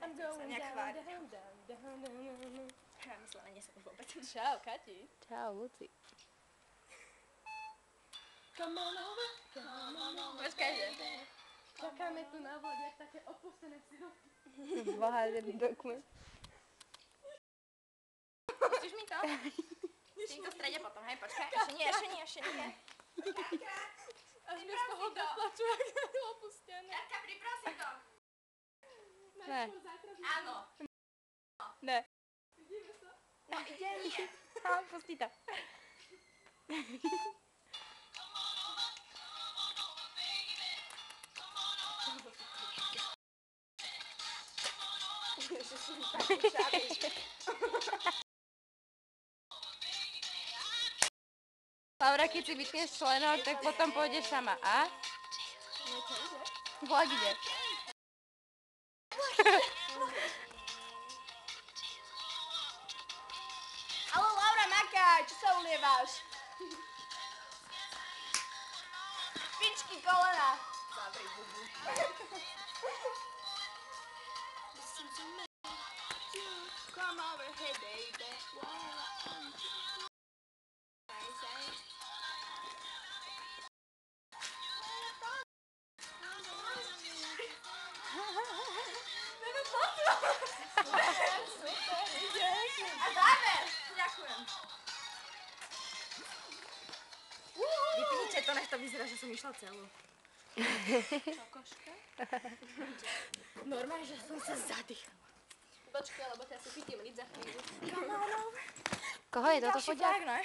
I'm going down. Ja myslela, nie som už vôbec. Čau, Kati. Čau, Luci. Come on over, come on over. Počkaj, že? Čakáme tu na vode, také opustené silky. Vážený dokument. Pustíš mi to? Pustíš to v strede potom, hej, počkaj. Ešte nie. Až mi z toho doplaču, ak je to opustené. Katka, priprav si to. Ne. Áno. Ne. Vidíme sa. No, idem. Pustí to. Laura, keď si vytneš členok, tak potom pôjdeš sama. A? Vlak ide. Alo, Laura, makaj, čo sa ulievaš? Špičky, kolena. Zabri bubu. Come over here, baby. A záver! Ďakujem. Vypnite to, nech to vyzerá, že som išla celú. Čokoška? Normálne, že som sa zadýchala. Počkaj, lebo ja si chytím lid za chvíľu. Koho je toto Ďalší foťák? flag, no?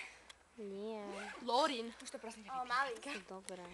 Nie. Lorin. Už to prosím ťa. Dobré.